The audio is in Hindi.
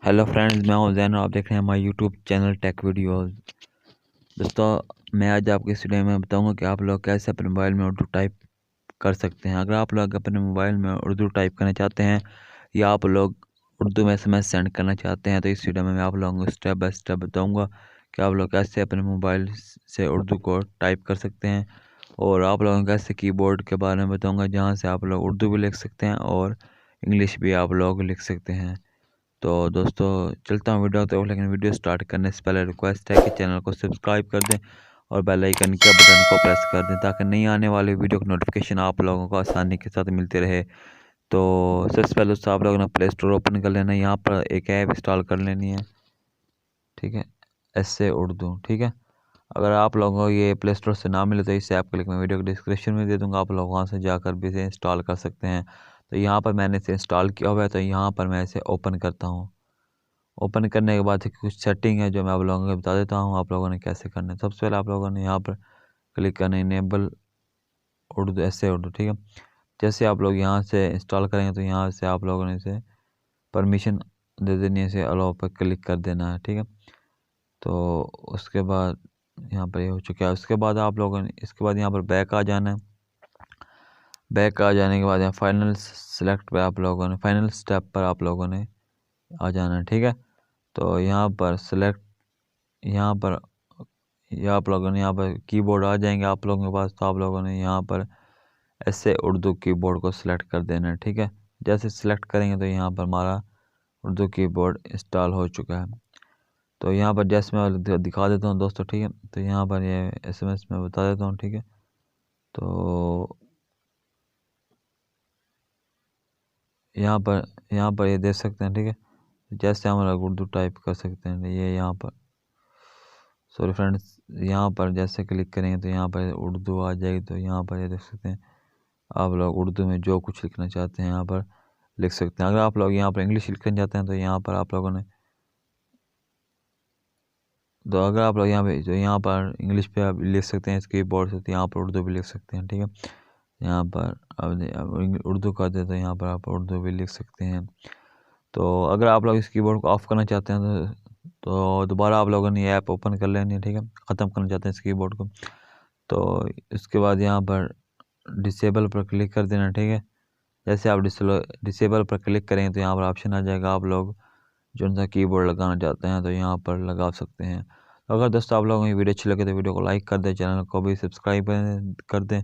हेलो फ्रेंड्स, मैं हूं जैन और आप देख रहे हैं हमारे यूट्यूब चैनल टेक वीडियोस। दोस्तों, मैं आज आपके इस वीडियो में बताऊंगा कि आप लोग कैसे अपने मोबाइल में उर्दू टाइप कर सकते हैं। अगर आप लोग अपने मोबाइल में उर्दू टाइप करना चाहते हैं या आप लोग उर्दू में SMS सेंड करना चाहते हैं तो इस वीडियो में मैं आप लोगों को स्टेप बाय स्टेप बताऊँगा कि आप लोग कैसे अपने मोबाइल से उर्दू को टाइप कर सकते हैं। और आप लोगों को कैसे कीबोर्ड के बारे में बताऊँगा जहाँ से आप लोग उर्दू भी लिख सकते हैं और इंग्लिश भी आप लोग लिख सकते हैं। तो दोस्तों, चलता हूँ वीडियो तो, लेकिन वीडियो स्टार्ट करने से पहले रिक्वेस्ट है कि चैनल को सब्सक्राइब कर दें और बेल आइकन के बटन को प्रेस कर दें ताकि नई आने वाली वीडियो की नोटिफिकेशन आप लोगों को आसानी के साथ मिलती रहे। तो सबसे पहले दोस्तों, आप लोगों ने प्ले स्टोर ओपन कर लेना है। यहाँ पर एक ऐप इंस्टॉल कर लेनी है, ठीक है, ऐसे उर्दू, ठीक है। अगर आप लोगों को ये प्ले स्टोर से ना मिले तो इस ऐप का लिंक मैं वीडियो के डिस्क्रिप्शन में दे दूँगा, आप लोग वहाँ से जाकर भी इसे इंस्टॉल कर सकते हैं। तो यहाँ पर मैंने इसे इंस्टॉल किया हुआ है, तो यहाँ पर मैं इसे ओपन करता हूँ। ओपन करने के बाद कुछ सेटिंग है जो मैं आप लोगों को बता देता हूँ आप लोगों ने कैसे करना है। सबसे पहले आप लोगों ने यहाँ पर क्लिक करना है इनेबल उर्दू, ऐसे उर्दू, ठीक है। जैसे आप लोग यहाँ से इंस्टॉल करेंगे तो यहाँ से आप लोगों ने इसे परमिशन दे देनी है, इसे अलाउ पर क्लिक कर देना है, ठीक है। तो उसके बाद यहाँ पर ये हो चुका है। उसके बाद आप लोगों ने इसके बाद यहाँ पर बैक आ जाना है। बैक आ जाने के बाद यहाँ फाइनल सेलेक्ट पे आप लोगों ने फाइनल स्टेप पर आप लोगों ने आ जाना है, ठीक है। तो यहाँ पर सेलेक्ट, यहाँ पर या आप लोगों ने यहाँ पर कीबोर्ड आ जाएंगे आप लोगों के पास, तो आप लोगों ने यहाँ पर ऐसे उर्दू कीबोर्ड को सिलेक्ट कर देना है, ठीक है। जैसे सिलेक्ट करेंगे तो यहाँ पर हमारा उर्दू कीबोर्ड इंस्टॉल हो चुका है। तो यहाँ पर जैसे मैं दिखा देता हूँ दोस्तों, ठीक है। तो यहाँ पर ये SMS में बता देता हूँ, ठीक है। तो यहाँ पर ये देख सकते हैं, ठीक है। जैसे हम लोग उर्दू टाइप कर सकते हैं, ये यहाँ पर, सॉरी फ्रेंड्स, यहाँ पर जैसे क्लिक करेंगे तो यहाँ पर उर्दू आ जाएगी। तो यहाँ पर ये देख सकते हैं, आप लोग उर्दू में जो कुछ लिखना चाहते हैं यहाँ पर लिख सकते हैं। अगर आप लोग यहाँ पर इंग्लिश लिखना चाहते हैं तो यहाँ पर आप लोगों ने, तो अगर आप लोग यहाँ पे जो यहाँ पर इंग्लिश पे आप लिख सकते हैं इसके कीबोर्ड से, तो यहाँ पर उर्दू भी लिख सकते हैं, ठीक है। यहाँ पर अब उर्दू कर दे तो यहाँ पर आप उर्दू भी लिख सकते हैं। तो अगर आप लोग इस कीबोर्ड को ऑफ करना चाहते हैं तो दोबारा आप लोगों ने ये ऐप ओपन कर लेनी है, ठीक है। ख़त्म करना चाहते हैं इस कीबोर्ड को, तो इसके बाद यहाँ पर डिसेबल पर क्लिक कर देना, ठीक है। जैसे आप डिसेबल पर क्लिक करेंगे तो यहाँ पर ऑप्शन आ जाएगा, आप लोग जो सा कीबोर्ड लगाना चाहते हैं तो यहाँ पर लगा सकते हैं। तो अगर दोस्तों आप लोगों को ये वीडियो अच्छी लगे तो वीडियो को लाइक कर दें, चैनल को भी सब्सक्राइब कर दें